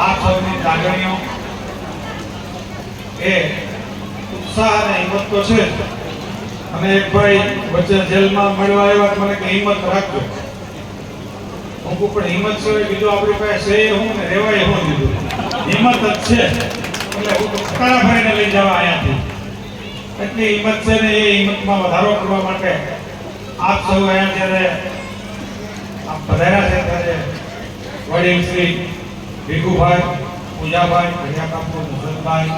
આ સૌની લાગણીઓ એ ઉત્સાહ અને હિંમત તો છે. અને એક ભાઈ વચ્ચે જેલમાં મળવા આવ્યા મને કે હિંમત રાખજો. હું પણ હિંમત છે બીજું આપણી પાસે છે હું ને રેવાય હું દીધું હિંમત જ છે એટલે હું તો ખટારા ભરીને લઈ જવા અહીંયાથી. એટલી હિંમત છે ને એ હિંમતમાં વધારો કરવા માટે આપ સૌ અહીંયા જ્યારે આપ પધાર્યા છે ત્યારે વડીલ શ્રી ભીખુભાઈ, પૂજાભાઈ, ભૈયા કાપુ, નસરતભાઈ,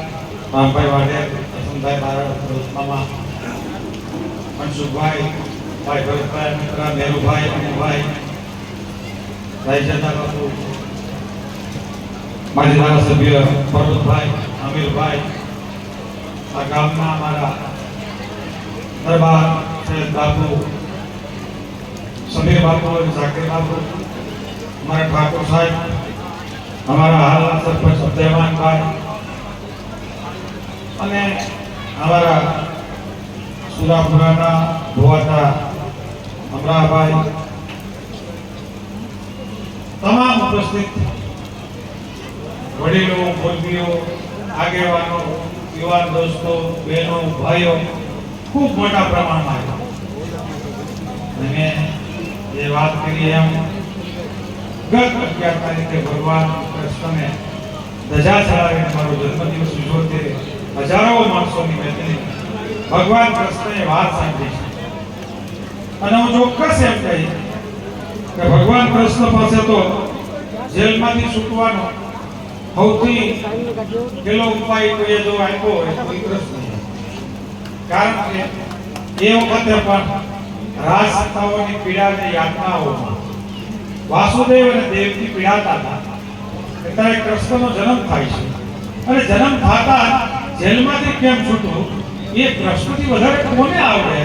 રામભાઈ વાઢેર, અસમભાઈ બારડ, મામા મનસુખભાઈ, ભાઈ ભરતભાઈ, મિત્ર નેરુભાઈ, અનુભાઈ, રાયચંદા બાપુ, માજી ધારાસભ્ય પર્વતભાઈ, અમીરભાઈ, આ ગામના અમારા દરબાર સૈયદ બાપુ, સમીર બાપુ અને ઝાકીર બાપુ, અમારા ઠાકોર સાહેબ, અમારા હાલના સરપંચ અબ્દેમાનભાઈ અને અમારા સુરાપુરાના ભુવાતા અમરાભાઈ, તમામ ઉપસ્થિત વડીલો, મોરબીઓ, આગેવાનો, યુવાન દોસ્તો, બહેનો, ભાઈઓ ખૂબ મોટા પ્રમાણમાં આવ્યા. અને જે વાત કરી એમ ગત 11 તારીખે ભગવાન કૃષ્ણને ધજા ચડાવીને મારો જન્મદિવસ ઉજવ્યો ત્યારે હજારો માણસોની મેદની ભગવાન કૃષ્ણએ વાત સાંભળી છે. અને હું ચોક્કસ એમ કહી કે ભગવાન કૃષ્ણ પાસે તો જેલમાંથી છૂટવાનો સૌથી પેલો ઉપાય કોઈ જો આપ્યો હોય તો કૃષ્ણ. કારણ કે એ વખતે પણ રાજસત્તાઓની પીડાની યાતનાઓમાં વાસુદેવ અને દેવકી પીડાતા હતા. ત્યારે કૃષ્ણનો જન્મ થાય છે અને જન્મ થતા જેલમાંથી કેમ છૂટવું એ કૃષ્ણથી વધારે કોને આવડે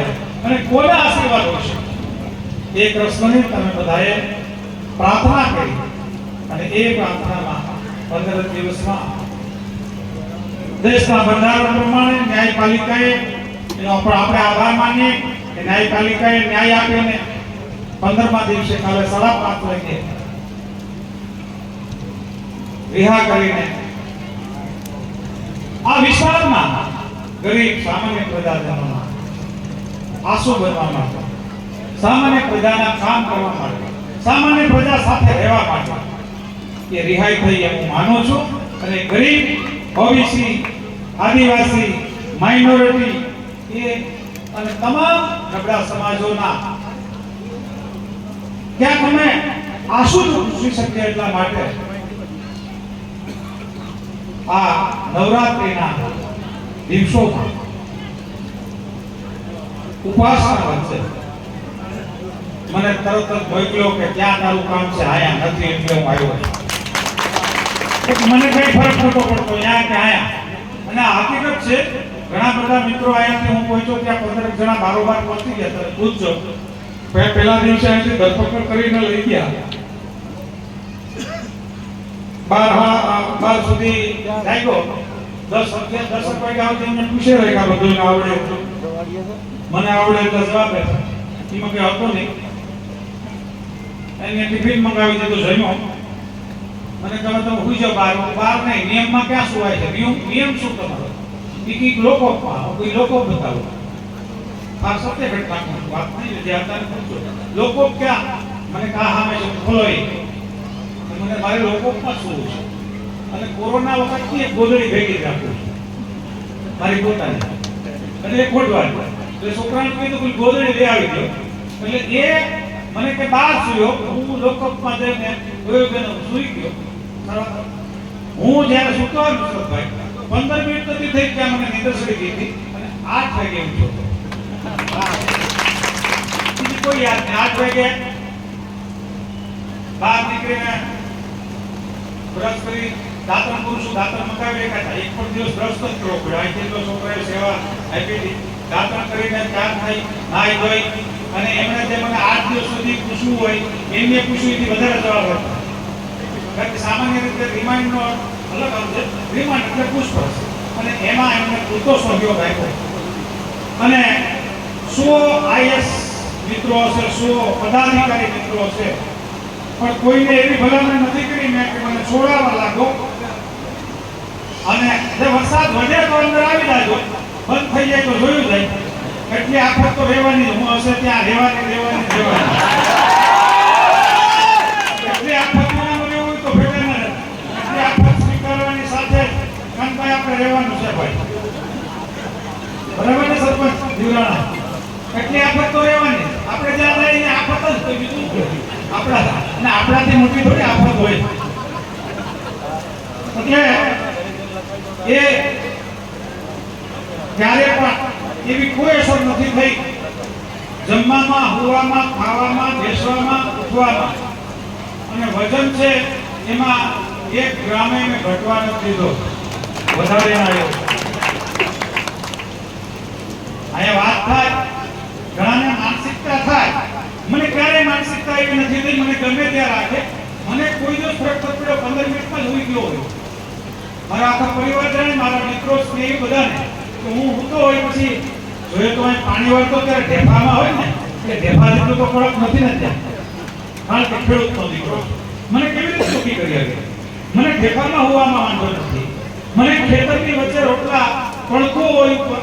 અને કોને આશીર્વાદ હોય એ કૃષ્ણની તમે બધાએ પ્રાર્થના કરી. અને એ પ્રાર્થનામાં 15 દિવસમાં દેશના બંધારણ પ્રમાણે ન્યાયપાલિકાએ એનો આપણે આભાર માનીએ કે ન્યાયપાલિકાએ ન્યાય આપ્યો ને 15મા દિવસે કાલે 5:30 વાગે રિહા કરીને આ વિસ્તારમાં ગરીબ સામાન્ય પ્રજાજનોના આંસુ બનવા માટે, સામાન્ય પ્રજાના કામ કરવા માટે, સામાન્ય પ્રજા સાથે રહેવા માટે એ રિહાઈ થઈ એમ હું માનું છું. અને ગરીબ, ઓબીસી, આદિવાસી, માઇનોરિટી એ અને તમામ નબળા સમાજોના ક્યાંક અમે આંસુ ચૂસી શકીએ એટલા માટે આ નવરાત્રિના દિવસોમાં ઉપાસના વચ્ચે મને તરત જ મોકલ્યો કે ક્યાં તારું કામ છે, આયા નથી એટલે હું આવ્યો. મને કઈ ફરક નતો પડતો ત્યાં કે આયા. અને હકીકત છે ઘણા બધા મિત્રો આયાથી હું પહોંચ્યો ત્યાં 15 જણા બારોબાર પહોંચી ગયા. તમે પૂછજો પહેલા દિવસે અહીંથી ધરપકડ કરીને લઈ ગયા 12 સુધી લાગ્યો. 10 વાગ્યા સુધી મને પૂછે રહ્યા બધું આવડે મને આવડે એટલે જવાબ આપ્યો. એમાં કઈ હતો નહીં. એને ટિફિન મંગાવી દીધું, જમ્યો. મને કહે તમે હુઈ જાઓ બહાર નહીં. નિયમમાં ક્યાં સુવાય છે? નિયમ શું તમારો? એક લોકો કોઈ લોકો બતાવો. આ સત્ય ઘટના વાત નહીં જે અત્યારે પૂછો લોકો ક્યાં મને કહા હા મેં ખોલો મને મારે લોકોમાં શું છે. અને કોરોના વખતથી એક ગોદડી ભેગી રાખું છું મારી પોતાની. એટલે એ ખોટવાની એટલે છોકરાને કીધું કોઈ ગોદડી લઈ આવી ગયો. એટલે એ મને કે બહાર સુયો. હું લોકઅપમાં જઈને સુઈ ગયો. હું જ્યારે સુતો ભાઈ 15 મિનિટ નથી થઈ ત્યાં મને નીંદર ચડી ગઈ હતી અને 8 વાગે ઉઠ્યો. કોઈ યાદ નહીં. 8 વાગે બહાર નીકળીને બ્રશ કરી દાંતણ કરું છું. દાંતણ મકાવી રાખ્યા. એક પણ દિવસ બ્રશ તો કરવો પડ્યો. અહીંથી તો છોકરાએ સેવા આપી હતી. દાંતણ કરીને ચાર થઈ નાઈ ધોઈ અને એમણે જે મને 8 દિવસ સુધી પૂછવું હોય એમને પૂછ્યું એથી વધારે જવાબ હતો. કારણ કે સામાન્ય રીતે રિમાન્ડનો અલગ આવશે. રિમાન્ડ એટલે પૂછપરછ અને એમાં એમને પૂરતો સહયોગ આપ્યો. અને 100 આઈએસ મિત્રો છે, 100 પદાધિકારી મિત્રો છે, પણ કોઈને એવી ભલામણ નથી કરી મેં કે મને છોડાવવા લાગો વરસાદ વધે તો અંદર આવી જાજો, બંધ થઈ જાય તો જોયું જાય. એટલી આફત તો રહેવાની, હું હશે ત્યાં રહેવાની. એટલી આફતમાં મને એવું તો ભેગા ન રહે. એટલી આફત સ્વીકારવાની સાથે કાનભાઈ આપણે રહેવાનું છે ભાઈ. બરાબર ને સરપંચ દીવરાણા? એટલી આફત તો રહેવાની. આપણે જ્યાં જઈને આફત જ તો બીજું આપણાથી મોટી થોડી આફત હોય. એટલે એ ક્યારે પણ એવી કોઈ અસર નથી થઈ જમવામાં, હુવામાં, ખાવામાં, બેસવામાં, ઉઠવામાં. અને વજન છે એમાં 1 ગ્રામે મેં ઘટવા નથી દીધો, વધારે ના આવ્યો. અહીંયા વાત થાય, ઘણાને માનસિકતા થાય. મને ક્યારેય માનસિકતા એવી નથી થઈ. મને ગમે ત્યાં રાખે, મને કોઈ દિવસ ફરક નથી પડ્યો. 15 મિનિટમાં જોઈ ગયો હોય. મારા આખા પરિવાર જાણે, મારા મિત્રો, સ્નેહી બધાને તો હું તો હોય પછી જોઈએ તો અહીં પાણી વાળતો ત્યારે ઢેફામાં હોય ને, એટલે ઢેફા જેટલો તો કડક નથી ને ત્યાં, કારણ કે ખેડૂતનો દીકરો. મને કેવી રીતે સુખી કરી શકે? મને ઢેફામાં હોવામાં વાંધો નથી. મને ખેતરની વચ્ચે રોટલા તણકો હોય ઉપર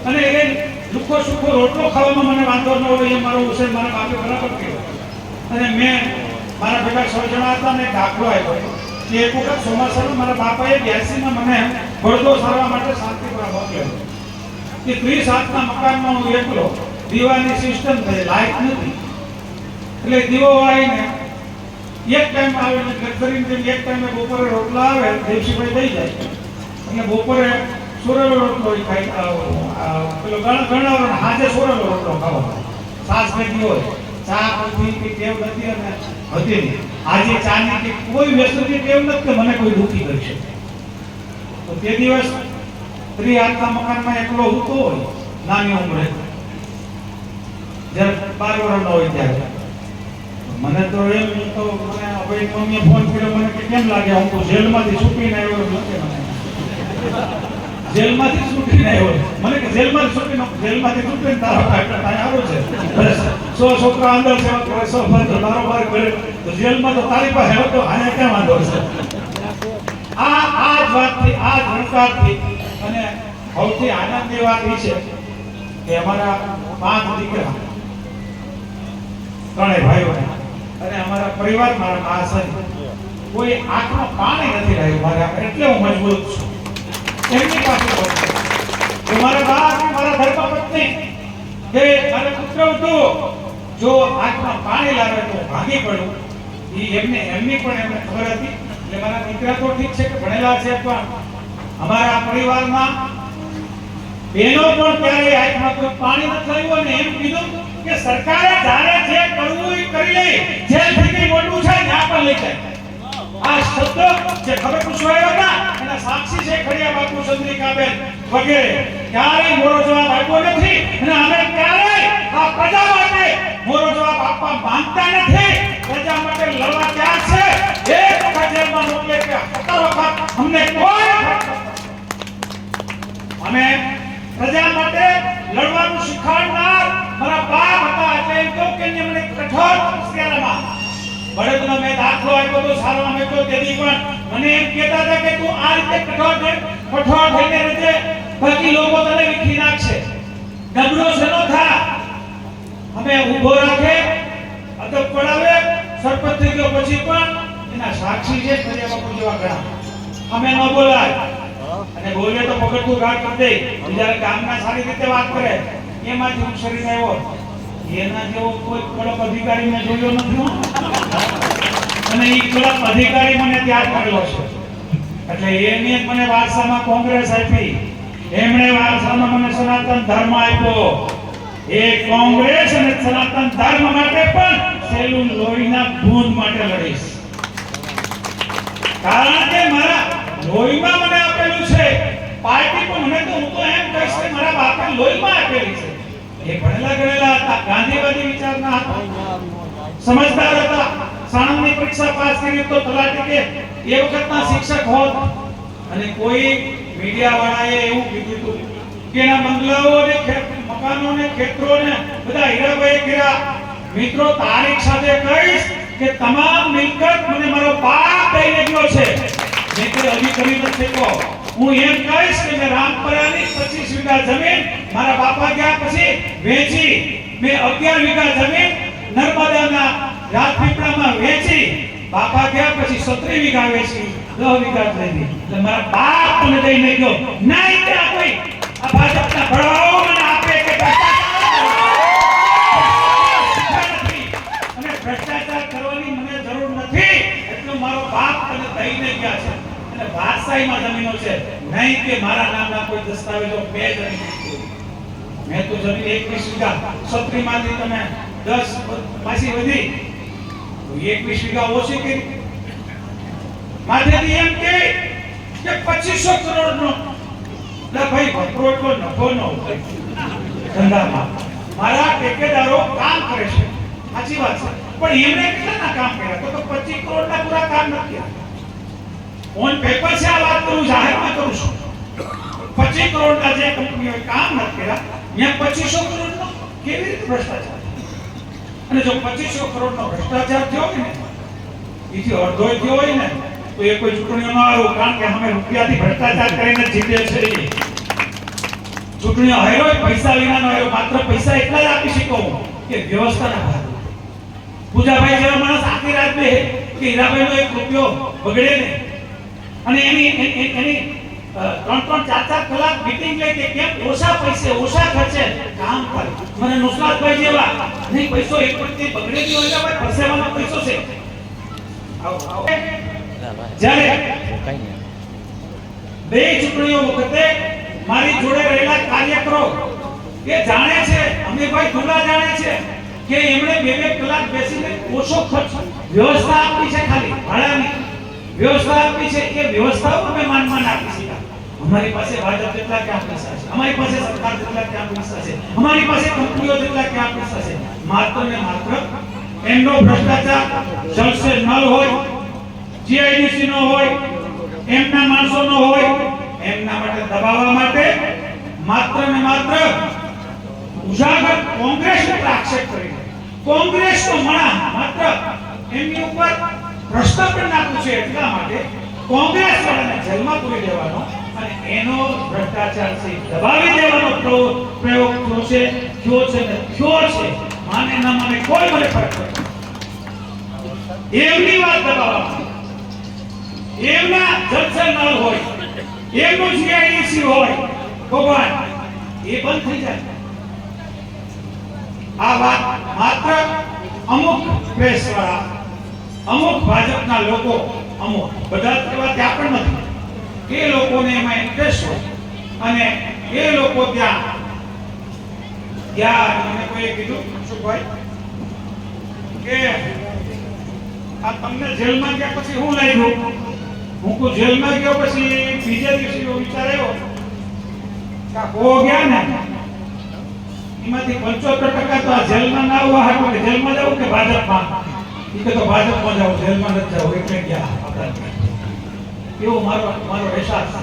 અને એ લુખો સુખો રોટલો ખાવામાં મને વાંધો ન હોય. એ મારો ઉછેર મારા બાપે બરાબર કર્યો. અને મેં મારા ભેગા 6 જણા હતા ને દાખલો આપ્યો કે એક વખત ચોમાસામાં મારા બાપાએ 82માં મને બળદો સારવા માટે શાંતિપુરા મોકલ્યો કે 30 મકાનમાં હું એકલો, દીવાની સિસ્ટમ થઈ, લાઈટ નથી. એટલે દીવો વાળીને એક ટાઈમ આવે ને કરીને એક ટાઈમે બપોરે રોટલા આવે, દેવસીભાઈ દઈ જાય. એટલે બપોરે સોરેલો રોટલો ખાઈ, પેલો ગણાવરો હાજે સોરેલો રોટલો ખાવાનો. સાસ ભેગી હોય, ચા કોફી કે ટેવ નથી અને હતી નહીં. આજે ચાની કે કોઈ વસ્તુની ટેવ નથી કે મને કોઈ દુખી કરી શકે. તો તે દિવસ 30 મકાનમાં એકલો હતો હોય, નાની ઉંમરે, જ્યારે 12 વર્ષનો હોય ત્યારે. મને તો એમ તો મને અભય મમ્મીએ ફોન કર્યો, મને કે કેમ લાગે? હું તો જેલમાંથી છૂટીને આવ્યો નથી. મને જેલમાંથી છૂટીને આવ્યો. મને કે જેલમાંથી છૂટીને તારો કાઢતા આવ્યો છે. 100 છોકરા અંદર છે, 100 બંધ બારોબાર કરે તો જેલમાં તો તારી પાસે હતો, આને ક્યાં વાંધો છે? આ જ વાતથી, આ જ હણકારથી અને સૌથી આનંદની વાત એ છે કે અમારા 5 દીકરા, 3 ભાઈઓ અને અમારા પરિવાર, મારા મહાસન, કોઈ આંખમાં પાણી નથી રહ્યું મારા. એટલે હું મજબૂત છું. એમની પાસે મારા બા અને મારા ધર્મપત્ની કે મારે પુત્ર હતો, જો આંખમાં પાણી લાવે તો ભાગી પડું. એમની પણ એમને ખબર હતી. એટલે મારા દીકરા તો ઠીક છે કે ભણેલા છે, પણ અમારા પરિવારમાં બહેનો પણ ક્યારેય આંખમાં કોઈ પાણી નથી લાવ્યું. અને એમ કીધું કે સરકારે જાણે જે કરવું એ કરી લે, જેલ થી મોટું છે ત્યાં પણ લઈ જાય. આ શબ્દ જે ખબર પૂછવાયા હતા એના સાક્ષી છે ખડિયા બાપુ, ચંદ્રિકાબેન વગેરે. ક્યારેય મોરો જવાબ આપ્યો નથી અને અમે ક્યારેય આ પ્રજા માટે મોરો જવાબ આપવા માંગતા નથી. પ્રજા માટે લડવા તૈયાર છે. એક વખત જેલમાં મોકલે કે 17 વખત અમને કોઈ અમે પ્રજા માટે લડવાનું શીખવાડનાર મારા બાપ હતા. એટલે એમ કહું કે મને કઠોર તપસ્યામાં બળદનો મેં દાખલો આપ્યો તો સારવા મેં તો તેની પણ મને એમ કહેતા હતા કે તું આ રીતે કઠોર થઈને રહેજે, બાકી લોકો તને વિખી નાખશે. ડબરો સનો થા, અમે ઊભો રાખે, અદબ પડાવે. સરપંચ થઈ ગયો પછી પણ એના સાક્ષી છે ખડિયા બાપુ જેવા ઘણા. અમે ન બોલાય અને બોલે તો પકડતું ઘાટ કરી દે. જ્યારે ગામના સારી રીતે વાત કરે એમાંથી હું શરીર આવ્યો. એના જેવો કોઈ કડક અધિકારી મેં જોયો નથી. અને એ કડક અધિકારી મને ત્યાર કરેલો છે. એટલે એની મને વારસામાં કોંગ્રેસ આપી, એમણે વારસામાં મને સનાતન ધર્મ આપ્યો. એ કોંગ્રેસ અને સનાતન ધર્મ માટે પણ સેલુન લોહીના બૂંદ માટે લડીશ. કારણ કે મારા લોહીમાં મને આપેલું છે. પાર્ટી પણ મને તો હું તો એમ કહીશ કે મારા બાપે લોહીમાં આપેલી છે. એ ભણેલા ગણેલા હતા, ગાંધીવાદી વિચારના હતા, સમજદાર હતા. સાણંદની પરીક્ષા પાસ કરી તો તલાટી કે એ વખતના શિક્ષક હોત. અને કોઈ મીડિયા વાળાએ એવું કીધું હતું કે એના બંગલાઓ ને મકાનો ને ખેતરો ને બધા હીરાભાઈ કર્યા. મિત્રો, તારીખ સાથે કહીશ કે તમામ મિલકત મને મારો બાપ દઈને ગયો છે. મેં કોઈ હજી કરી નથી શક્યો. હું એમ કહીશ કે મેં રામપરાની 25 વીઘા જમીન મારા બાપા ગયા પછી વેચી, મેં 11 વીઘા જમીન નર્મદાના રાજપીપળામાં વેચી, બાપા ગયા પછી 17 વીઘા વેચી, 10 વીઘા લીધી. એટલે મારા બાપ મને દઈ નહીં ગયો. નહીં કે આ કોઈ આ ભાજપના ભડવાઓ મને આપે કે ભ્રષ્ટાચાર કરવાની મને જરૂર નથી, એટલું મારો બાપ મને દઈને ગયા છે. અને વારસાઈમાં જમીનો છે, નહીં કે મારા નામના કોઈ દસ્તાવેજો બે જમીન. મેં તો જમીન 21 વીઘા 17 માંથી તમે 10 પાછી વધી 21 વીઘા ઓછી કરી. માથેથી એમ કે 2500 કરોડનો એટલે ભાઈ વપરો એટલો નફો ન હોય ધંધામાં. મારા ઠેકેદારો કામ કરે છે, સાચી વાત છે, પણ એમને કેટલાના કામ કર્યા? તો 25 કરોડના પૂરા કામ નથી કર્યા. ઓન પેપર છે આ વાત કરું, જાહેરમાં કરું છું. 25 કરોડના જે કંપનીઓએ કામ નથી કર્યા, ત્યાં 2500 કરોડનો કેવી રીતે ભ્રષ્ટાચાર? અને જો 2500 કરોડનો ભ્રષ્ટાચાર થયો હોય ને, એથી અડધો થયો હોય ને, તો એ કોઈ ચૂંટણીઓનો આવ્યો, કારણ કે અમે રૂપિયાથી ભ્રષ્ટાચાર કરીને જીતે છે. ચૂંટણીઓ હાર્યો પૈસા વિનાનો હાર્યો, માત્ર પૈસા એટલા જ આપી શકો કે વ્યવસ્થાના ભાગ. પૂજાભાઈ જેવા માણસ આખી રાત બે કે હીરાભાઈનો 1 રૂપિયો બગડે ને, અને એની 3-4 કલાક મીટિંગ લે કે કેમ ઓછા પૈસે ઓછા ખર્ચે કામ કરે. મને નુસરાતભાઈ જેવા નહીં પૈસો એક રૂપિયો બગડે ગયો એટલે ભાઈ પરસેવાનો પૈસો છે. જ્યારે બે ચૂંટણીઓ વખતે મારી જોડે રહેલા કાર્યકરો એ જાણે છે, અમીરભાઈ ધુલા જાણે છે કે એમણે 2-2 કલાક બેસીને ઓછો ખર્ચ વ્યવસ્થા આપી છે, ખાલી ભાડાની વ્યવસ્થા આપી છે. એ વ્યવસ્થાઓ અમે માન આપી છે. અમારી પાસે ભાજપ જેટલા ક્યાં પૈસા છે, અમારી પાસે સરકાર જેટલા ક્યાં પૈસા છે, અમારી પાસે કંપનીઓ જેટલા ક્યાં પૈસા છે. માત્ર ને માત્ર એમનો ભ્રષ્ટાચાર જલસે નલ હોય, જીઆઈડીસી નો હોય, એમના માણસો નો હોય, એમના માટે દબાવવા માટે માત્ર ને માત્ર ઉજાગર કોંગ્રેસ ઉપર આક્ષેપ કરીને કોંગ્રેસનો મણા માત્ર એમની ઉપર પ્રશ્ન પણ નાખ્યું છે. એટલા માટે કોંગ્રેસ વાળાને જેલમાં પૂરી દેવાનો અને એનો ભ્રષ્ટાચાર છે દબાવી દેવાનો પ્રયોગ થયો છે ને થયો છે. માને ના માને કોઈ મને ફરક નથી. એમની વાત દબાવવા, એમના જલસે નલ હોય, એમનું જીઆઈડીસી હોય, ભગવાન એ બંધ થઈ જાય. આ વાત માત્ર અમુક પ્રેસ વાળા, અમુક ભાજપના લોકો, અમુક બધા એવા ત્યાં પણ નથી, એ લોકોને એમાં ઇન્ટરેસ્ટ હોય અને એ લોકો ત્યાં મને કોઈએ કીધું શું ભાઈ કે આ તમને જેલમાં ગયા પછી હું લાગ્યું? હું કો જેલમાં ગયો પછી બીજા દિવસે વિચાર આવ્યો કે હો ગયા ને એમાંથી 75% તો આ જેલમાં ના આવવા હતું કે જેલમાં જવું કે ભાજપમાં. એ કે તો ભાજપમાં જાવ, જેલમાં નથી જાવ એટલે ગયા. એવો મારો અહેસાસ છે.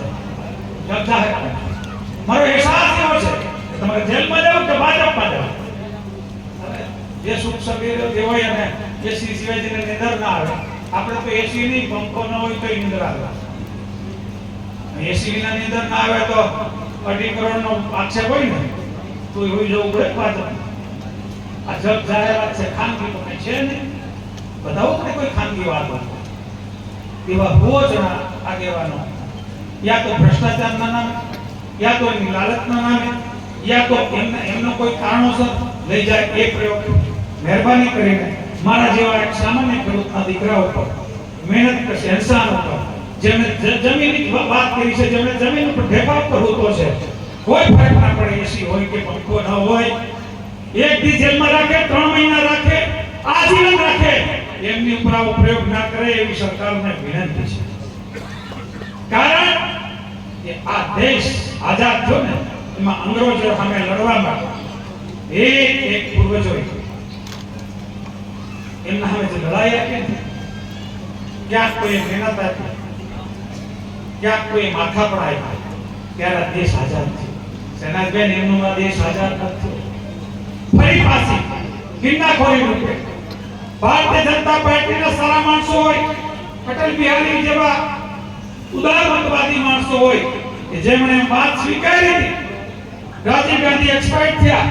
મારો અહેસાસ એવો છે કે તમારે જેલમાં જાવ કે ભાજપમાં જાવ. જે સુખ સગીરો જે હોય અને એસી સિવાય જેને નિંદર ના આવે, આપણે તો એસી નહીં પંખો ન હોય તો નિંદર આવે. એસી વિના નિંદર ના આવે તો 2.5 કરોડનો આક્ષેપ હોય ને તો એવું જવું પડે ભાજપ. આ જગ જાહેર વાત છે, ખાનગી તો કઈ છે નહીં. બધા ઉપર કોઈ ખાનગી વાત હોય એવા બહુ જણા આગેવાનો યા તો ભ્રષ્ટાચારના નામે, યા તો એની લાલચના નામે, યા તો એમનો કોઈ કારણોસર લઈ જાય એ પ્રયોગ. મહેરબાની કરીને મારા જેવા એક સામાન્ય ખેડૂતના દીકરા ઉપર મહેનત કરશે, ઇન્સાન ઉપર, જેમણે જમીનની વાત કરી છે, જેમણે જમીન ઉપર ઢેફા ઉપર હોતો છે, કોઈ ફરક ના પડે એસી હોય કે પંખો ન હોય, એક દી જેલમાં રાખે, 3 મહિના રાખે, આજીવન રાખે, એમની ઉપર આવો પ્રયોગ ના કરે એવી સરકારને વિનંતી છે. કારણ કે આ દેશ આઝાદ થયો ને એમાં અંગ્રેજો સામે લડવા માટે એક પૂર્વજોએ એમના સામે જે લડાઈ આપી, ક્યાંક કોઈ મહેનત આપી, ક્યાંક કોઈ માથા પર આપ્યા, ત્યારે દેશ આઝાદ થયો. સેનાજબેન એમનો દેશ આઝાદ થયો. ફરી પાછી કિન્નાખોરી રૂપે ભારતીય જનતા પાર્ટીના સારા માણસો હોય, અટલ બિહારી જેવા ઉદારમતવાદી માણસો હોય, કે જેમણે વાત સ્વીકારી હતી, રાજીવ ગાંધી એક્સપાયર્ડ થયા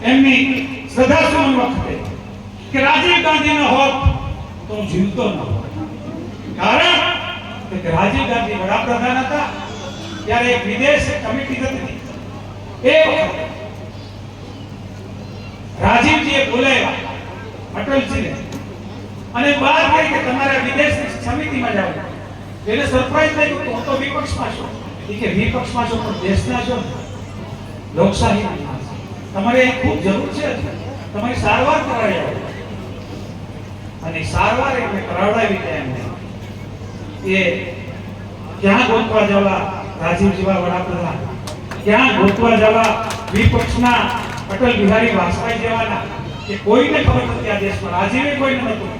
એમની શ્રદ્ધાસુમન વખતે, કે રાજીવ ગાંધી ન હોત તો હું જીવતો ન હોત. કારણ કે રાજીવ ગાંધી વડાપ્રધાન હતા ત્યારે એક વિદેશ કમિટી હતી. એ વખતે રાજીવજીએ બોલાવ્યા અટલજીને અને વાત કરી કે તમારે વિદેશની સમિતિમાં જવું. એને સરપ્રાઈઝ લાગ્યું કે હું તો વિપક્ષમાં છું. કે વિપક્ષમાં છો પણ દેશના છો, લોકશાહીના. તમારે અહીં ખૂબ જરૂર છે, તમારી સારવાર કરાવી આવો. અને સારવાર એમને કરાવડાવી દે એમને. એ ક્યાં ગોતવા જવા રાજીવ જેવા વડાપ્રધાન, ક્યાં ગોતવા જવા વિપક્ષના અટલ બિહારી વાજપેયી જેવાના, કે કોઈને ખબર નથી આ દેશમાં. રાજીવે કોઈને નહોતું,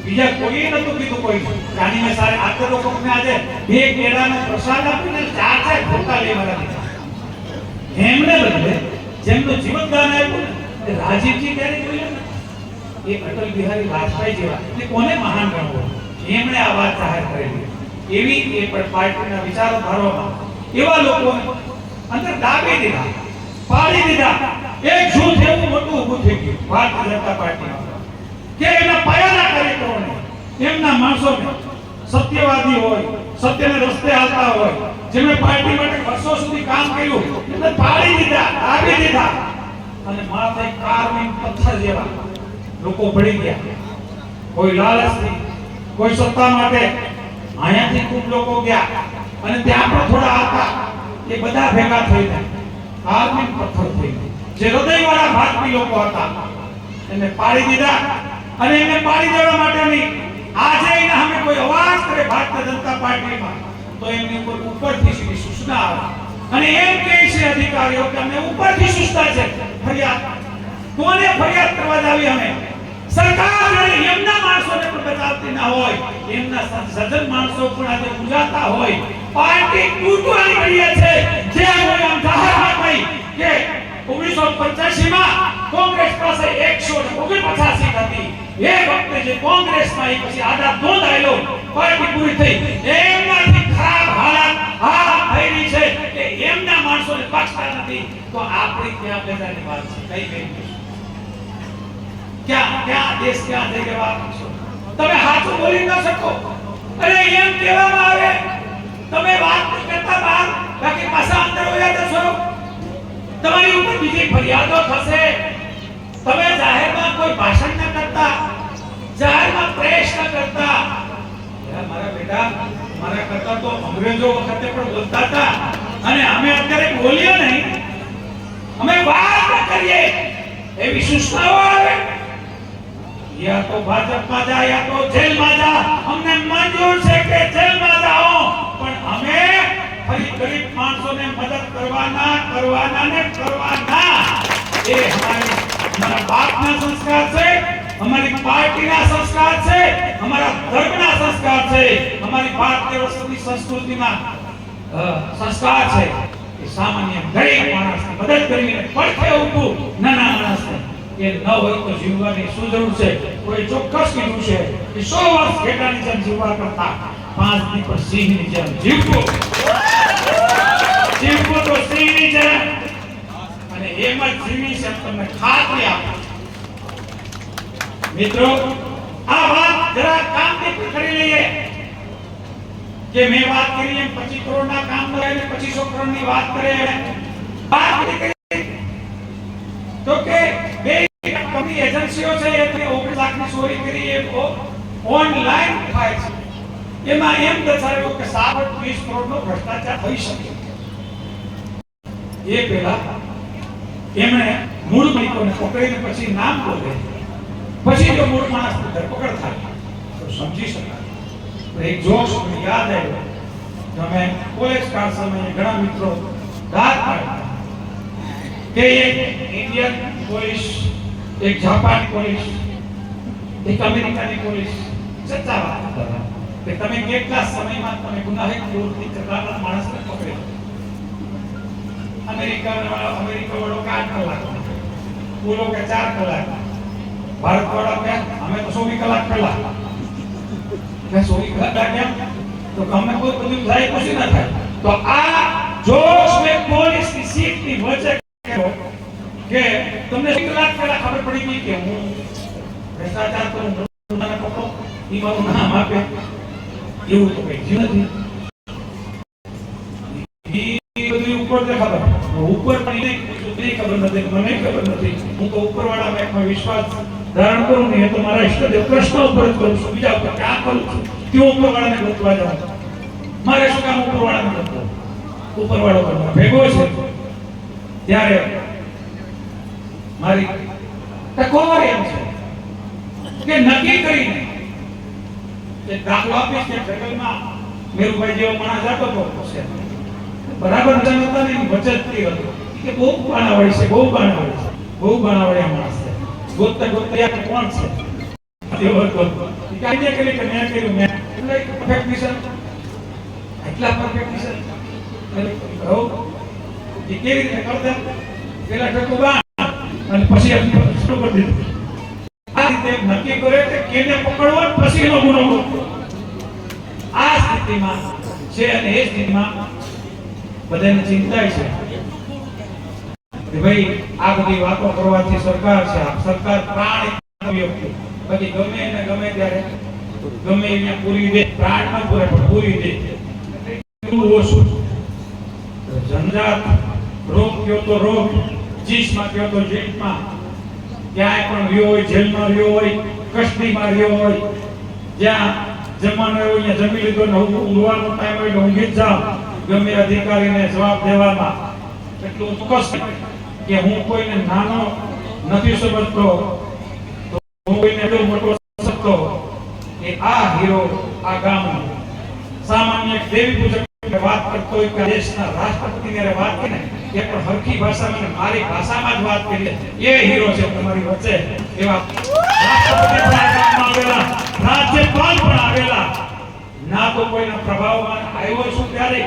બીજા કોઈએ નહોતું કીધું. કોઈ જાની મેં સારે આટલો લોકોને આજે બે કેળાનો પ્રસાદ આપીને ચાર ધોકા લેવાના દીધા. એમને બદલે જેમનું જીવનદાન આપ્યું ને રાજીવજી ત્યારે જોયું ને, એ અટલ બિહારી વાજપેયી જેવા એટલે કોને મહાન ગણવો, એમણે આ વાત જાહેર કરેલી. એવી એ પણ પાર્ટીના વિચારો ધારવામાં એવા લોકોને અંદર દાબી દીધા, પાડી દીધા. એક જૂથ એવું મોટું ઊભું થઈ ગયું ભારતીય જનતા પાર્ટીમાં, કે એના પાયાના કાર્યકરોને, એમના માણસોને, સત્યવાદી હોય, સત્યને રસ્તે હાલતા હોય, જેમણે પાર્ટી માટે વર્ષો સુધી કામ કર્યું, એમને પાડી દીધા, દાબી દીધા. અને માથે કાર્બન પથ્થર જેવા લોકો પડી ગયા. કોઈ લાલચથી, કોઈ સત્તા માટે. અહીંયાથી ખૂબ લોકો ગયા અને ત્યાં પણ થોડા હતા, એ બધા ભેગા થઈને કાર્બન પથ્થર થઈ જે હૃદયવાળા ભારતીય લોકો હતા એને પાડી દીધા. અને એમને પાડી દેવા માટેની આજે એના સામે કોઈ અવાજ કરે ભારતીય જનતા પાર્ટીમાં તો એમની કોઈ ઉપરથી સીધી સૂચના આવે અને એમ કહે છે અધિકારીઓ કે અમે ઉપરથી સૂચના છે. ફરિયાદ કોને ફરિયાદ કરવા જાવી? અમે સરકાર એમના માણસોને પણ બચાવતી ના હોય, એમના સજ્જન માણસો પણ આજે ગુજારતા હોય. પાર્ટી તૂટવાની રહી છે. જે આમ જાહેરમાં કહી કે 1985 માં કોંગ્રેસ પાસે 149 સીટ હતી. એ વખતે જે કોંગ્રેસમાં પછી આઝાદ નોંધ આવેલો, પાર્ટી પૂરી થઈ. એમનાથી ખરાબ હાલત આ થઈ છે કે એમના માણસોને પક્ષતા નથી. તો આપણી ક્યાં બેજાની વાત છે? કઈ ગઈ? ક્યાં દેશ ક્યાં જઈ ગયો? તમે હાથું બોલી ન શકો. અરે એમ કહેવામાં આવે તમે વાત નહીં કરતા બહાર, બાકી પાછા અંદર હોયા જશો. તમારી ઉપર બીજી ફરિયાદો થશે. તમે જાહેરમાં કોઈ ભાષણ ન કરતા, જાહેરમાં પ્રેસ ન કરતા. મારા બેટા, મારા કરતા તો અંગ્રેજો વખતે પણ બોલતા હતા અને અમે અત્યારે બોલીએ નહીં, અમે વાત ન કરીએ એવી સૂચનાઓ આવે. યા તો ભાજપમાં જા, યા તો જેલમાં જા. અમને મંજૂર છે કે જેલમાં જાઓ, પણ અમે ફરી ગરીબ માણસોને મદદ કરવાના ને કરવાના. એ અમારા બાપના સંસ્કાર છે, અમારી પાર્ટીના સંસ્કાર છે, અમારા ધર્મના સંસ્કાર છે, અમારી ભારતીય વસ્તુની સંસ્કૃતિના સંસ્કાર છે. એ સામાન્ય ગરીબ માણસની મદદ કરીને પડખે ઊભું નાના માણસને એ ન હોય તો જીવવાની શું જરૂર છે? કોઈ ચોક્કસ કીધું છે કે 100 વર્ષ ઘેટાની જેમ જીવવા કરતા 5 દી પર સિંહની જેમ જીવવું. જીવવું તો સિંહની જેમ, અને એમ જ જીવી છે તમને ખાતરી આપું. મિત્રો, આ વાત જરા કામની કરી લઈએ કે મેં વાત કરી એમ 25 કરોડના કામ કરે અને 2500 કરોડની વાત કરે. વાત કરી તો કે બે કંપની એજન્સીઓ છે એ 19 લાખની ચોરી કરી એ ઓનલાઈન થાય છે. એમાં એમ દર્શાવ્યું કે 20 કરોડનો ભ્રષ્ટાચાર થઈ શકે. એ પહેલા એમણે મૂળ માલિકોને પકડીને પછી નામ બોલે, પછી જો મૂળ માણસની ધરપકડ થાય તો સમજી શકાય. એક જોક્સ મને યાદ આવ્યો. તમે કોલેજ કાળ સમયે ઘણા મિત્રો દાદ પાડતા કે એક ઇન્ડિયન પોલીસ, એક જાપાની પોલીસ, એક અમેરિકાની પોલીસ ચર્ચા વાત કરતા કે તમે કેટલા સમયમાં તમે ગુનાહિત પ્રવૃત્તિ કરનારા માણસને પકડે. અમેરિકા વાળો 8 કલાક, બોલો કે 4 કલાક. ભારત વાળા કે અમે તો 24 કલાક પહેલા કે 24 કલાક કેમ? તો અમે કોઈ બધું થાય પછી ના થાય. તો આ જોશ મેં પોલીસની સીટની વચ્ચે કહ્યો કે તમને 1 કલાક પહેલા ખબર પડી ગઈ કે હું ભ્રષ્ટાચાર કરું, મને પકડો, ઈ મારું નામ આપે, એવું તો કઈ થયું નથી. ઉપર ખબર ઉપર પણ નહીં ખબર નથી, મને ખબર નથી. હું તો ઉપરવાળામાં એક વિશ્વાસ ધારણ કરું ને, એ તો મારા ઈષ્ટદેવ કૃષ્ણ ઉપર જ કરું છું, બીજા ઉપર ક્યાં કરું છું? તે ઉપરવાળાને ગોતવા જાઉં. મારે શું કામ ઉપરવાળાને ગોતવું? ઉપરવાળો કરવા ભેગો છે. ત્યારે મારી ટકોર એમ છે કે નક્કી કરીને કે દાખલો આપીશ કે જંગલમાં મેરુભાઈ જેવો માણસ જતો હતો, બરાબર નજર હતા ને બચત થઈ હતો કે બહુ બાણાવાળી છે, બહુ બાણાવાળી છે, બહુ બાણાવાળી માણસ છે. ગોતતા ગોતતા કોણ છે એવો હતો કે આઈડિયા કરી કે મેં કર્યું, મેં એટલે પરફેક્શન, એટલા પરફેક્શન કહો કે કેવી રીતે કરતા. પેલા ટકો બાણ અને પછી શરૂ કરી દીધું. આ રીતે નક્કી કરે કે કેને પકડવો પછી એનો ગુનો ગોતવો. આ સ્થિતિમાં છે અને એ સ્થિતિમાં બધાને ચિંતા છે કે ભાઈ આ બધી વાતો કરવાથી સરકાર છે, સરકાર પ્રાણ વ્યક્તિ બાકી ગમે એને ગમે ત્યારે ગમે એને પૂરી દે, પ્રાણ ન પૂરે પણ પૂરી દે. ઓછું જંજાત, રોગ કયો તો રોગ, જીસમાં કયો તો જેલમાં, ક્યાંય પણ રહ્યો હોય, જેલમાં રહ્યો હોય, કસ્ટડીમાં રહ્યો હોય, જ્યાં જમવાનો હોય ત્યાં જમી લીધો ને ઊંઘવાનો ટાઈમ હોય તો ઊંઘી જ જાવ. ગમે અધિકારીને જવાબ દેવામાં એટલું ચોક્કસ કે હું કોઈને નાનો નથી સમજતો, તો હું કોઈને એટલો મોટો સમજતો કે આ હીરો આ ગામનો સામાન્ય દેવી પૂજક વાત કરતો હોય કે દેશના રાષ્ટ્રપતિને વાત કરે એ પણ હરખી ભાષામાં મારી ભાષામાં જ વાત કરી, એ હીરો છે તમારી વચ્ચે. એવા રાષ્ટ્રપતિ પણ આવેલા, રાજ્યપાલ પણ આવેલા, ના તો કોઈના પ્રભાવમાં આવ્યો છું ત્યારે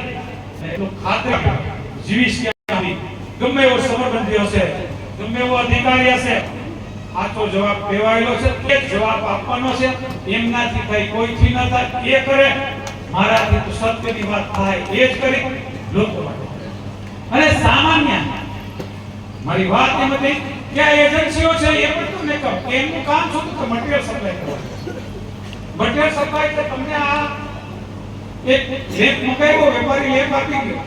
એટલું ખાતરી જીવીશ કે ગમે એવો સમરબંધી હશે, ગમે એવો અધિકારી હશે, આતો જવાબ દેવાયેલો છે, એ જવાબ આપવાનો છે. એમનાથી કઈ કોઈથી ન થાય એ કરે, મારાથી તો સત્યની વાત થાય એ જ કરી લોકો માટે. અને સામાન્ય મારી વાત એમ હતી કે આ એજન્સીઓ છે એ પણ તમને કહું કે એમનું કામ શું તો મટીરીયલ સપ્લાય કરવાનું. મટીરીયલ સપ્લાય એટલે તમને આ એક લેપ મુકાયો, વેપારી લેપ આપી ગયો,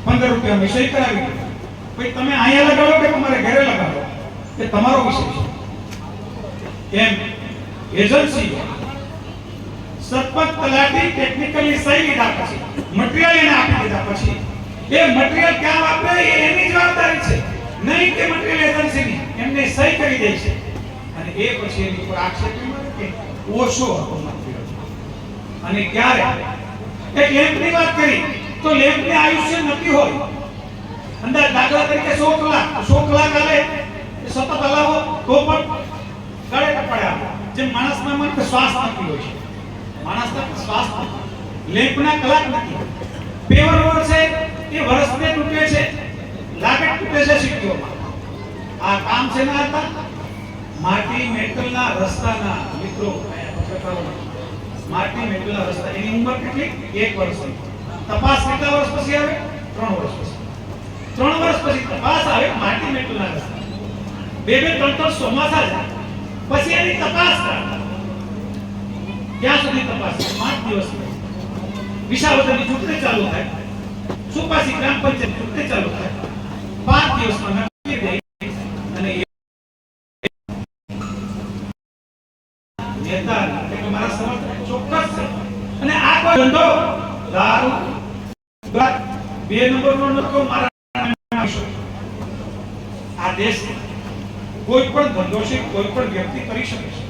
15 રૂપિયામાં સહી કરાવી ગયો, ભાઈ તમે અહીંયા લગાડો કે તમારે ઘરે લગાડો એ તમારો વિષય છે. એમ એજન્સી સરપંચ તલાટી ટેકનિકલી સહી લીધા પછી મટીરીયલ એને આપી દીધા પછી એ મટીરીયલ ક્યાં વાપરે એ એની જવાબદારી છે, નહીં કે મટીરીયલ એજન્સીની. એમને સહી કરી દે છે અને એ પછી એની ઉપર આક્ષેપ કે ઓછો હતો મટીરીયલ. અને ક્યારે એક લેમ્પની વાત કરી તો લેમ્પને આયુષ્ય નથી હોય, અંદાજ દાખલા તરીકે 100 કલાક હાલે, સતત હલાવો તો પણ ગળે ટપડ્યા. જેમ માણસના મન શ્વાસ નથી હોય છે, માણસના શ્વાસ લેમ્પના કલાક નથી. પેવર વર્ષે એ વર્ષને તૂટે છે, લાગટ તૂટે છે સિટીઓમાં. આ કામ છે ના હતા માટી મેટલના રસ્તાના મિત્રો માટી મેટલના રસ્તા. એની ઉંમર કેટલી? 1 વર્ષની. તપાસ કેટલા વર્ષ પછી આવે? 3 વર્ષ પછી. 3 વર્ષ પછી તપાસ આવે માટી મેટલના રસ્તા. 2-3 ચોમાસા જાય પછી એની તપાસ કરે. ક્યાં સુધી તપાસ? 5 દિવસ. વિસાવદરની ચૂંટણી ચાલુ થાય, સુપાસી ગ્રામ પંચાયત ચૂંટણી ચાલુ થાય, 5 દિવસમાં નક્કી દે અને નેતા એટલે મારા સમર્થન ચોક્કસ છે. અને આ કોઈ ધંધો દારૂ 2 નંબરનો નતો મારા. આ દેશ કોઈ પણ ધંધો છે, કોઈ પણ વ્યક્તિ કરી શકે છે,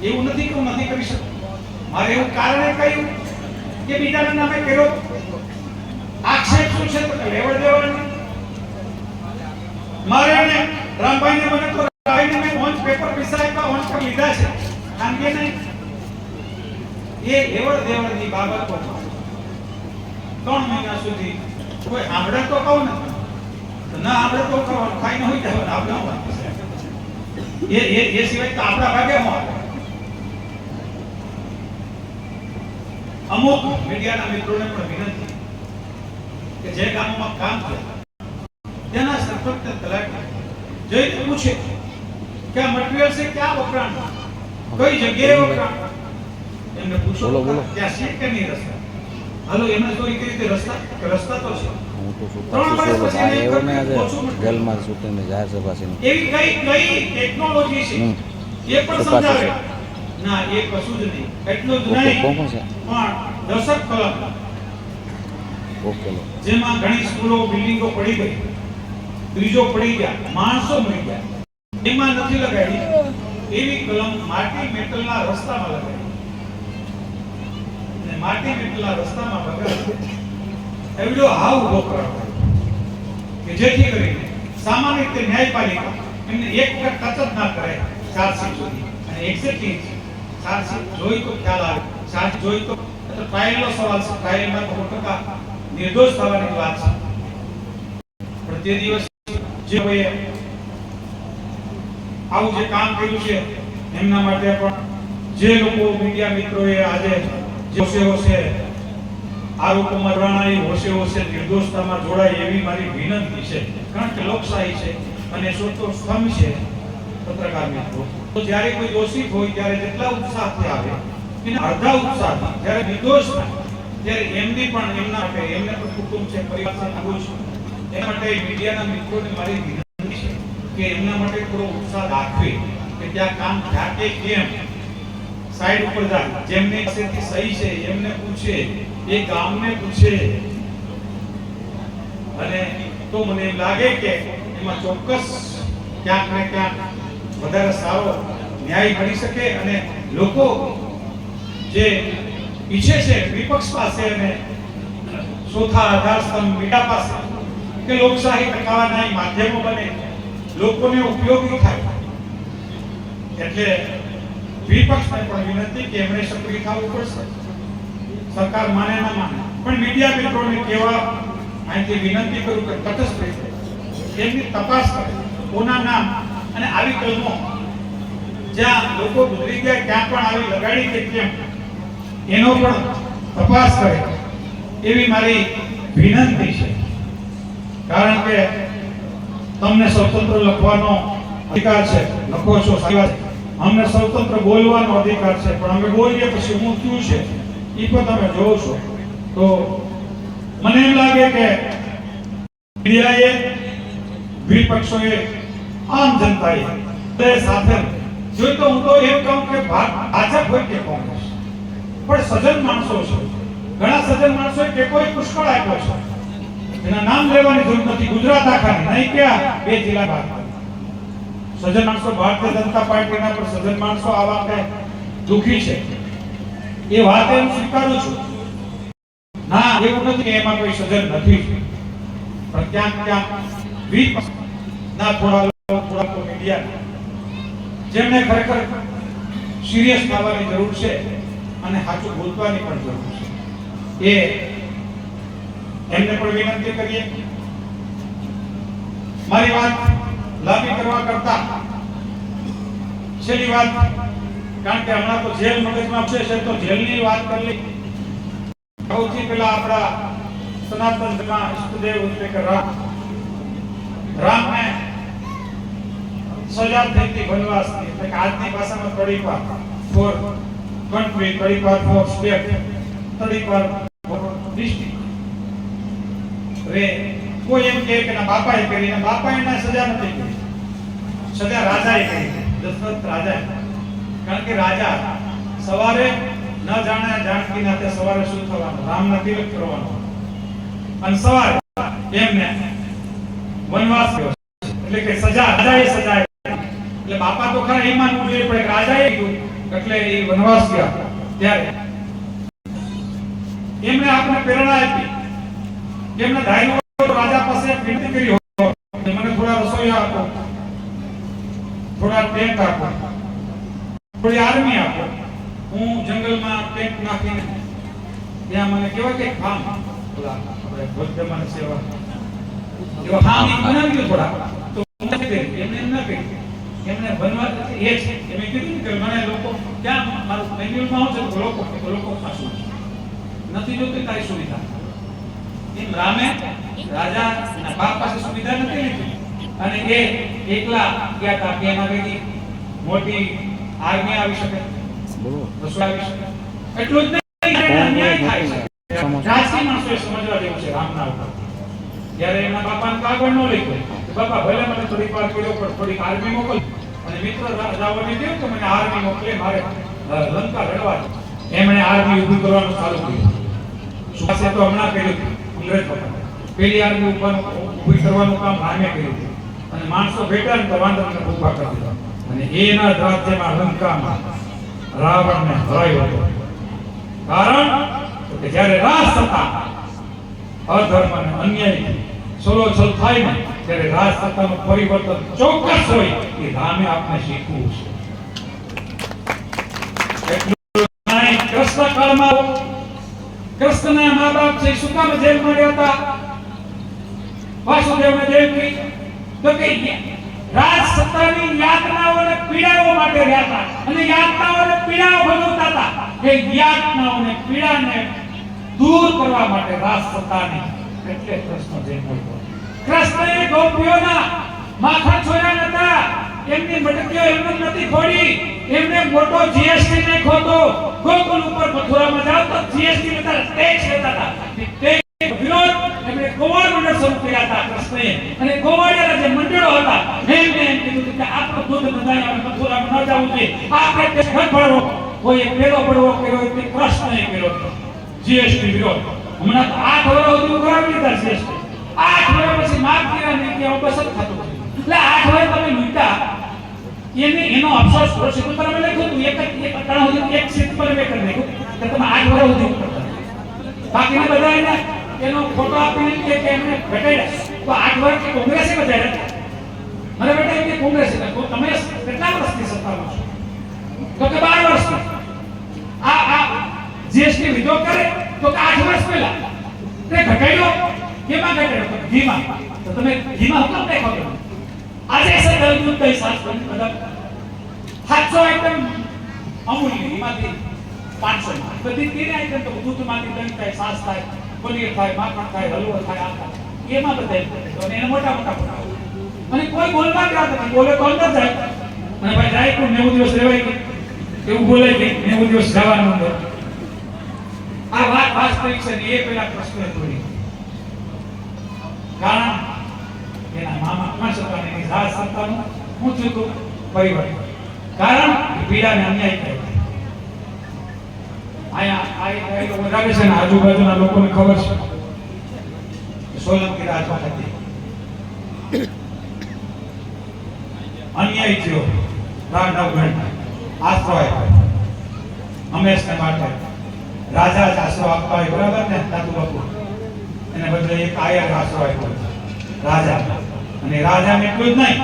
એવું નથી કે હું નથી કરી શકતો. મારે એવું કારણે કહ્યું કે બીજાના નામે કર્યો, આક્ષેપ શું છે તો લેવડ દેવડ. મારે ને રામભાઈને મને તો રામભાઈને મેં ઓન પેપર પૈસા આપ્યા, ઓન પર લીધા છે, કારણ કે નહીં એ લેવડ દેવડની બાબતો 3 મહિના સુધી કોઈ આંબળે તો કહું ને ના આંબળે તો કરવાનું ખાઈ ન હોય જવાનું આપણે એ સિવાય તો આપણા ભાગે હું આવે. અમુક મીડિયાના મિત્રોને પણ વિનંતી કે જે ગામમાં કામ થયા તેના સરપંચ તલાટી જઈને પૂછે કે આ મટીરીયલ છે ક્યાં વપરાણ, કઈ જગ્યાએ વપરાણ. એમને પૂછો ત્યાં છે કે નહીં રસ્તા? હાલો એમને તો એક રીતે રસ્તા તો છે. એવી કઈ ટેકનોલોજી છે એ પણ સમજાવે ના. એ કશું જ નહીં, એટલું જ નહીં પણ દશક કલમ જેમાં ઘણી સ્કૂલો બિલ્ડિંગો પડી ગઈ, બ્રિજો પડી ગયા, માણસો મરી ગયા, એમાં નથી લગાડી. એવી કલમ માટી મેટલના રસ્તામાં લગાડી અને માટી મેટલના રસ્તામાં લગાડી એવડો હાવ ઉભો કરાવો કે જેથી કરીને સામાન્ય રીતે ન્યાયપાલિકા એમને એક ટચ જ ના કરે ચાર્જશીટ સુધી. અને એક્ઝેક્ટલી ચાર્જશીટ જોઈ તો ખ્યાલ આવે, ચાર્જ જોઈ તો ટ્રાયલનો સવાલ છે, ટ્રાયલમાં તો ટકા નિર્દોષ થવાની વાત છે. પણ તે દિવસ જે હોય આવું જે કામ કર્યું છે એમના માટે પણ જે લોકો મીડિયા મિત્રોએ આજે જે હોશે આરોપોમાં રણાઈ હોશે નિર્દોષતામાં જોડાય એવી મારી વિનંતી છે. કારણ કે લોકશાહી છે અને સોતો સ્તંભ છે પત્રકાર મિત્રો. તો જ્યારે કોઈ દોષિત હોય ત્યારે જેટલા ઉત્સાહથી આવે એના અડધા ઉત્સાહથી જ્યારે નિર્દોષ થાય ત્યારે એમની પણ એમના માટે એમને પણ કુટુંબ છે, પરિવાર છે, આવું છે. એ માટે મીડિયાના મિત્રોને મારી વિનંતી છે કે એમના માટે થોડો ઉત્સાહ રાખવે કે ત્યાં કામ થયા કે કેમ. સાઈડ ઉપર જાય, જેમની પાસેથી સહી છે એમને પૂછે, એ ગામને પૂછે. અને તો મને એમ લાગે કે એમાં ચોક્કસ ક્યાંક ને ક્યાંક વધારે સારો ન્યાય મળી શકે અને લોકો જે ઈચ્છે છે વિપક્ષ પાસે અને ચોથા આધાર સ્તંભ મીડિયા પાસે કે લોકશાહી ટકાવવાના માધ્યમો બને, લોકોને ઉપયોગી થાય. એટલે વિપક્ષને પણ વિનંતી કે એમણે સક્રિય થવું પડશે. સરકાર માને ના માને પણ મીડિયા મિત્રોને કહેવા અહીંથી વિનંતી કરું કે તટસ્થ રીતે એમની તપાસ કરે, કોના નામ અને આવી કલમો જ્યાં લોકો ગુજરી ગયા ક્યાં પણ આવી લગાડી કે કેમ એનો પણ તપાસ કરે એવી મારી વિનંતી છે. કારણ કે તમને સ્વતંત્ર લખવાનો અધિકાર છે, લખો છો સારી વાત, અમને સ્વતંત્ર બોલવાનો અધિકાર છે, પણ અમે બોલીએ પછી હું શું છે એ પણ તમે જોવો છો. તો મને એમ લાગે કે મીડિયાએ, વિપક્ષોએ, આમ જનતાએ તે સાથે જોઈ તો હું તો એમ કહું કે ભાજપ હોય કે કોંગ્રેસ પણ સજ્જન માણસો છે, ઘણા સજ્જન માણસો કે કોઈ પુષ્કળ આપ્યો છે, એના નામ લેવાની જરૂર નથી. ગુજરાત આખાની નહીં કે 2 જિલ્લા બાદ સજ્જન માણસો ભારતીય જનતા પાર્ટીના પર સજ્જન માણસો આવા કે દુખી છે એ વાત હું સ્વીકારું છું. ના એવું નથી કે એમાં કોઈ સજ્જન નથી, પણ ક્યાંક વિપક્ષ ના થોડા લોકો મીડિયા જેમને ખરેખર સિરિયસ થવાની જરૂર છે અને સાચું બોલવાની પણ જરૂર છે. એ એમને પણ વિનંતી કરીએ. મારી વાત લાંબી કરવા કરતા છેલ્લી વાત, કારણ કે હમણાં તો જેલ મગજમાં છે તો જેલની વાત કરી. સૌથી પહેલા આપણા સનાતન ધર્મના ઈષ્ટદેવ એટલે કે રામને સજા થઈ હતી વનવાસની, એટલે કે આજની ભાષામાં તડીપાર ફોર કન્ટ્રી, તડીપાર ફોર સ્ટેટ, તડીપાર ફોર ડિસ્ટ્રિક્ટ. હવે કોઈ એમ કહે કે ના બાપાએ કરી, ને બાપાએ ના સજા નથી કરી, સજા રાજાએ કરી, દશરથ રાજાએ. કારણ કે રાજા સવારે ન જાણે જાનકી નાથે સવારે શું થવાનું, રામના તિલક કરવાનો, અને સવારે એમને વનવાસ ગયો, એટલે કે સજા રાજાએ સજા. એટલે બાપા તો ખરા એ માનવું જોઈએ પણ રાજાએ કીધું એટલે એ વનવાસ ગયા. ત્યારે એમને આપણે પ્રેરણા આપી, એમને ધાર્યું રાજા પાસે વિનંતી કરી મને થોડા રસોઈયા આપો, થોડા ટેન્ટ આપો, થોડી આર્મી આપો, હું જંગલમાં ટેન્ટ નાખીને ત્યાં મને કેવા કે ખામ આપણે વર્તમાન સેવા એવા ખામ બનાવી દો થોડા. તો એમને એમ ના કહ્યું, એમને બનવા એ છે એમ કીધું કે મને લોકો ક્યાં મારું મેન્યુઅલમાં હું છે લોકો પાછું નથી જોતી તારી સુવિધા. એમ રામે રાજાના બાપ પાસે સુવિધા નથી લીધી અને એ એકલા ગયા હતા કે એના ભેગી મોટી આર્મી આવી શકે, રસોઈ આવી શકે, એટલું જ નહીં, અન્યાય થાય છે. રાજકીય માણસોએ સમજવા જેવું છે રામના ઉપર. જ્યારે એમના બાપાને કાગળ ન લઈ ગયો, બાપા ભલે મને થોડીક વાર કર્યો પણ થોડીક આર્મી મોકલ, અને મિત્ર રાજાઓને કહ્યું કે મને આર્મી મોકલે, મારે લંકા લડવા. એમણે આર્મી ઊભી કરવાનું ચાલુ કર્યું. સુભાષે તો હમણાં કર્યું અંગ્રેજ વખતે પેલી આર્મી ઊભી કરવાનું કામ રામે કર્યું અને માણસો ભેટા ને તો વાંદરાને ઊભા કરી દીધા અને એના રાજ્યમાં લંકામાં રાવણને હરાવ્યો હતો. કારણ કે જ્યારે રાજ સત્તા અધર્મ અને અન્યાય છલોછલ થાય ને ત્યારે રાજ સત્તાનું પરિવર્તન ચોક્કસ હોય એ રામે આપણે શીખવું છે. કૃષ્ણ કાળમાં કૃષ્ણના મા બાપ છે શું કામ જેલમાં રહ્યા હતા? વાસુદેવને દેવકી તો કે રાજ સત્તાની યાતનાઓને પીડાઓ માટે રહ્યા હતા અને યાતનાઓને પીડાઓ ભોગવતા હતા. એ યાતનાઓને પીડાને દૂર કરવા માટે રાજ સત્તાની એટલે કૃષ્ણ જેલમાં હતો. કૃષ્ણએ ગોપીઓના માથા છોડ્યા નતા, એમની મટકીઓ એમને નથી ખોડી, એમને મોટો જીએસટી ને ખોતો. ગોકુળ ઉપર મથુરામાં જાવ તો જીએસટી નતા, ટેક્સ લેતા હતા. ટેક્સ વિરોધ એમણે ગોવાળ મંડળ શરૂ કર્યા હતા કૃષ્ણએ, અને ગોવાળિયાના જે મંડળો હતા એમને એમ કીધું કે આપણો દૂધ બંધાય આપણે મથુરામાં ન જવું જોઈએ, આપણે ટેક્સ ન ભરવો. કોઈ પેલો પડવો કર્યો તે કૃષ્ણએ કર્યો જીએસટી વિરોધ. હમણાં તો 8 વર્ષ સુધી ઉઘરાવી દીધા જીએસટી. 8 વર્ષ પછી માફ કર્યા નહીં કે બસ જ થતું. એટલે 8 વર્ષ તમે લૂંટા એનો અફસોસ કરો છો. તમે લખ્યું હતું એક અટાણા સુધી એક સીટ પર મેં કરી નાખ્યું કે તમે 8 વર્ષ સુધી કરતા. બાકીના બધા એને એનો ફોટો આપીને કે એમને ઘટાડ્યા તો 8 વર્ષ કોંગ્રેસે ઘટાડ્યા. મને બેટા એમ કે કોંગ્રેસે તો તમે કેટલા વર્ષથી સત્તામાં છો? તો કે 12 વર્ષથી. આ જીએસટી વિધો કરે તો કે 8 વર્ષ પહેલા તે ઘટાડ્યો. કેમાં ઘટાડ્યો? ઘીમાં. તો તમે ઘીમાં હુકમ નહીં ખબર. આજે સર દૂધ દહીં સાસ મતલબ 700 આઈટમ અમૂલ એમાંથી 500 માં બધી તેની આઈટમ તો દૂધમાંથી દહીં થાય, સાસ થાય, પનીર થાય, માખણ થાય, હલવો થાય, આ થાય. એમાં બધા અને એને મોટા મોટા બનાવો અને કોઈ બોલવા જ નથી. બોલે તો અંદર જાય અને ભાઈ જાય તો 90 દિવસ રહેવાય કે એવું બોલે કે 90 દિવસ જવાનું અંદર. આ વાત વાસ્તવિક છે ને એ પેલા પ્રશ્ન તોડી. કારણ એના મામા કંસતાની રાજ સત્તાનું ઊંચું હતું પરિવર્તન. કારણ પીડાને અન્યાય થયો. આયા વધારે છે ને આજુબાજુના લોકોને ખબર છે સોલંકી રાજમાં હતી અન્યાય થયો. રામનવગણ આશરો આપ્યો હંમેશને માટે. રાજા જ આશરો આપતા હોય બરાબર ને દાદુ બાપુ? એને બદલે એક આયર આશરો આપ્યો રાજા. અને રાજાને એટલું જ નહીં,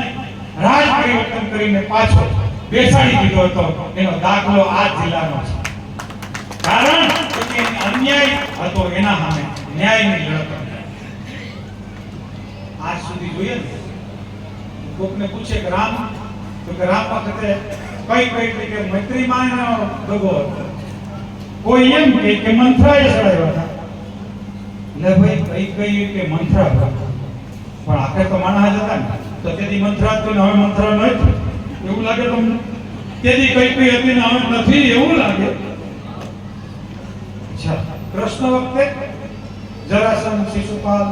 રાજ પરિવર્તન કરીને પાછો બેસાડી દીધો હતો. એનો દાખલો આ જિલ્લાનો છે. કારણ કે અન્યાય હતો એના સામે ન્યાયની લડત. આજ સુધી જોઈએ ને કોકને પૂછે કે રામ તો કે રામ વખતે કઈ રીતે મૈત્રીમાં દગો હતો. કોઈ એમ કે મંથરાએ સડાવ્યા હતા. એટલે ભાઈ કઈ કે મંથરા હતા પણ આખરે તો માણસ જ હતા ને. તો તેથી મંથરા તો હવે મંથરા નથી એવું લાગે તમને? તેથી કઈ હતી ને હવે નથી એવું લાગે? કૃષ્ણ વખતે જરાસંઘ, શિશુપાલ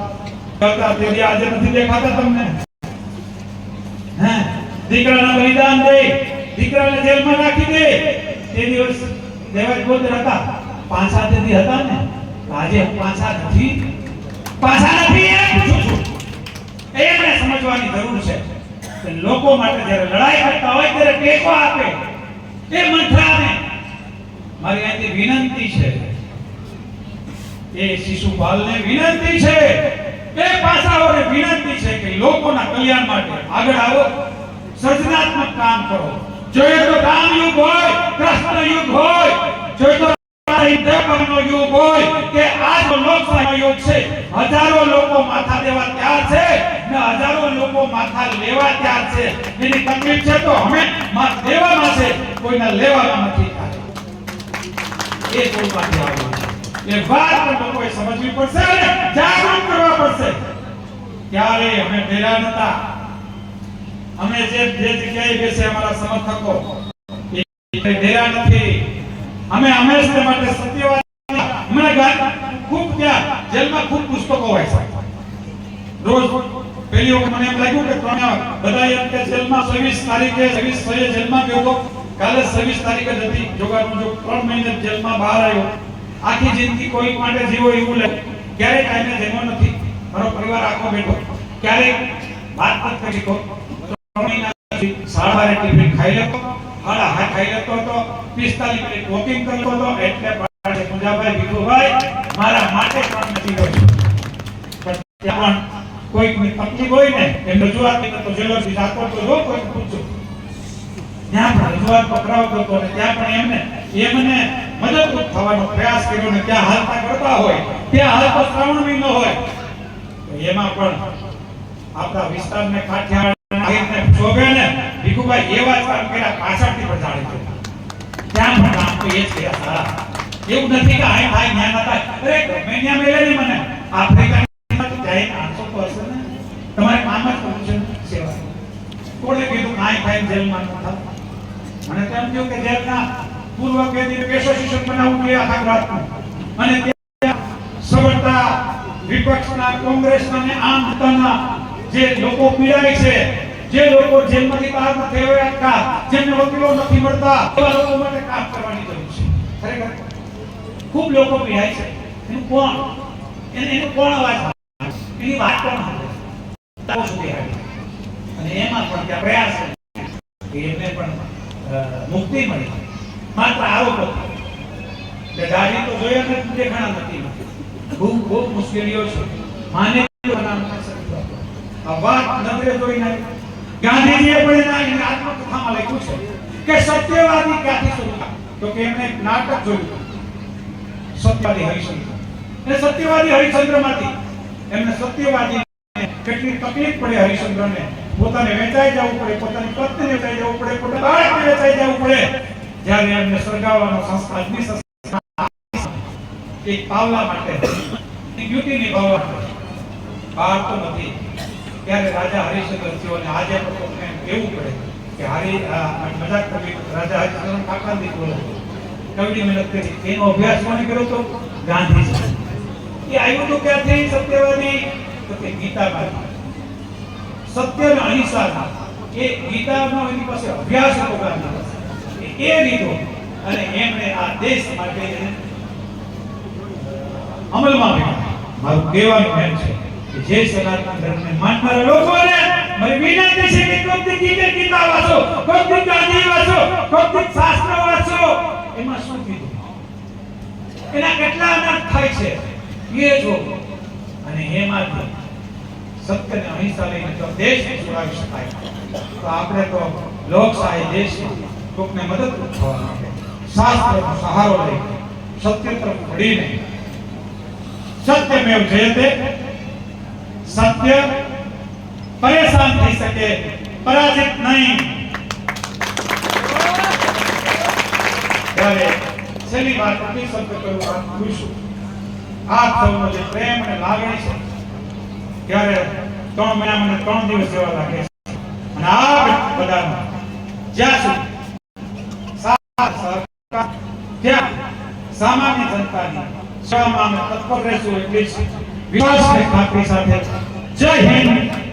કરતા તેથી આજે નથી દેખાતા તમને? હે દીકરાના બલિદાન દે, દીકરાને જેલમાં નાખી દે. તે દિવસ દેવાજ ગોત્ર હતા, પાછા તેથી હતા ને. આજે પાછા નથી. એમને સમજવાની જરૂર છે કે લોકો માટે જ્યારે લડાઈ કરતા હોય ત્યારે ટેકો આપે. એ મંથરાને મારી અહીંથી વિનંતી છે, એ શિશુપાલને વિનંતી છે, એ પાસાઓને વિનંતી છે કે લોકોના કલ્યાણ માટે આગળ આવો, સર્જનાત્મક કામ કરો. જોઈએ તો રામ યુગ હોય, કૃષ્ણ યુગ હોય, જોઈએ તો નો યુગ હોય કે આજનો લોકશાહીનો યુગ છે. હજારો લોકો માથા દેવા તૈયાર છે ને હજારો લોકો માથા લેવા તૈયાર છે. એની તકલીફ છે તો અમે માથા દેવામાં છે, કોઈના લેવામાં નથી. એ બોલવાથી આવ્યું. એ વાત પણ લોકોએ સમજવી પડશે અને જાગૃત કરવા પડશે. ત્યારે અમે ડેરા નતા, અમે જે જગ્યાએ બેસે અમારા સમર્થકો એ ડેરા નથી. અમે હંમેશા માટે સત્યવાદી. હમણાં ખૂબ ત્યાં જેલમાં ખૂબ પુસ્તકો હોય છે. રોજ પહેલી વખત મને એમ લાગ્યું કે બધા એમ કે જેલમાં 26 તારીખે 26 જેલમાં ગયો તો કાલે 26 તારીખે જ હતી. જોગાનું જો 3 મહિને જેલમાં બહાર આવ્યો. આખી જિંદગી કોઈ માટે જીવો એવું લાગે. ક્યારેય કાંઈને જમ્યો નથી. મારો પરિવાર આખો બેઠો. ક્યારેય વાત નથી કરી તો 3 મહિના સાડા 12 ટિફિન ખાઈ લેતો, સાડા 8 ખાઈ લેતો હતો, 45 મિનિટ વોકિંગ કરતો હતો. એટલે મુજાભાઈ ભીખુભાઈ મારા માટે પણ નથી કર્યું. પણ ત્યાં કોઈકની તકલીફ હોય ને એમ રજૂઆત કરી તો જેલરથી જાતો તો જો કોઈ પૂછો ત્યાં પણ રજૂઆત પકડાવતો હતો અને ત્યાં પણ એમને મદદરૂપ થવાનો પ્રયાસ કર્યો ને ત્યાં હાલતા કરતા હોય ત્યાં હાલ તો શ્રાવણ મહિનો હોય એમાં પણ આપણા વિસ્તારને કાઠિયાવાડને શોભે ને ભીખુભાઈ એવા જ કામ કર્યા પાછળથી પણ જાણી ત્યાં પણ કામ તો એ જ કર્યા સારા. એવું નથી કે આય થાય જ્ઞાન હતા. અરે ગમે ત્યાં મેળે નહીં મને આફ્રિકામાં જાય આંસો તો હશે ને તમારે કામ જ કરવું છે સેવા. કોણે કીધું કાંઈ થાય જેલમાં ન થાય? મને તો એમ થયું કે જેલના પૂર્વ કેદી એસોસિએશન બનાવવું જોઈએ આખા ગુજરાતનું અને ત્યાં સવર્તા વિપક્ષના કોંગ્રેસના અને આમ જનતાના જે લોકો પીડાય છે, જે લોકો જેલમાંથી બહાર નથી આવ્યા, જેમને વકીલો નથી મળતા, એવા લોકો માટે કામ કરવાની જરૂર છે. ખરેખર ખૂબ લોકો પીડાય છે. એનું કોણ અવાજ એની વાત કોણ સુધી આવી અને એમાં પણ ત્યાં પ્રયાસ કે એમને પણ મુક્તિ મળી. માત્ર આરોપો એટલે ગાડી તો જોયા નથી, દેખાણા નથી. ખૂબ મુશ્કેલીઓ છે. માને આ વાત નજરે જોઈને ગાંધીજીએ પણ એના આત્મકથામાં લખ્યું છે કે સત્યવાદી ક્યાંથી શરૂ થયા? તો કે એમણે એક નાટક જોયું સત્યવાદી હરિશ્ચંદ્ર. એ સત્યવાદી હરિશ્ચંદ્રમાંથી એમને સત્યવાદી કેટલી તકલીફ પડે હરિશ્ચંદ્રને. પોતાને વેચાઈ જવું પડે, પોતાની પત્નીને વેચાઈ જવું પડે, પોતાના બાળકને વેચાઈ જવું પડે. જ્યારે એમને સળગાવવાનો સંસ્કાર અગ્નિ સંસ્કાર એક પાવલા માટે ડ્યુટી નિભાવવા માટે બહાર તો નથી. ત્યારે રાજા હરિશ્ચંદ્ર થયો અને આજે પણ કેવું પડે કે મજાક કરી રાજા હરિશ્ચંદ્ર કાકા દીકરો કવડી મહેનત કરી. એનો અભ્યાસ કોને કર્યો તો? ગાંધીજી. એ આવ્યું તો ક્યાંથી સત્યવાદી? તો કે ગીતામાં સત્ય અને અહિંસા એ ગીતાનો એની પાસે અભ્યાસ હતો ગાંધી. એ રીતો અને એમણે આ દેશ માટે અમલમાં મૂક્યા. મારું કહેવાનું એમ છે કે જે સનાતન ધર્મને માનનારા લોકોને મારી વિનંતી છે કે કોઈક ગીતા વાંચો, કોઈક ગાંધી વાંચો, કોઈક શાસ્ત્ર વાંચો. એમાં શું કીધું, એના કેટલા અનર્થ થાય છે એ જો અને એમાંથી સત્ય અને અહિંસા લઈને જો દેશને છોડાવી શકાય તો આપણે તો લોકશાહી દેશમાં કોકને મદદરૂપ થવા માટે શાસ્ત્રનો સહારો લઈ સત્ય તરફ વળીને સત્યમેવ જયતે, સત્ય પરેશાન થઈ શકે, પરાજિત નહીં. ત્યારે છેલ્લી વાત શબ્દ કરું છું. આપ સૌનો જે પ્રેમ અને લાગણી છે ત્યારે 3 મહિના મને 3 દિવસ જેવા લાગે છે અને આ બધામાં જ્યાં સુધી ત્યાં સામાન્ય જનતાની સેવામાં અમે તત્પર રહેશું એટલી જ વિશ્વાસની ખાતરી સાથે જય હિન્દ.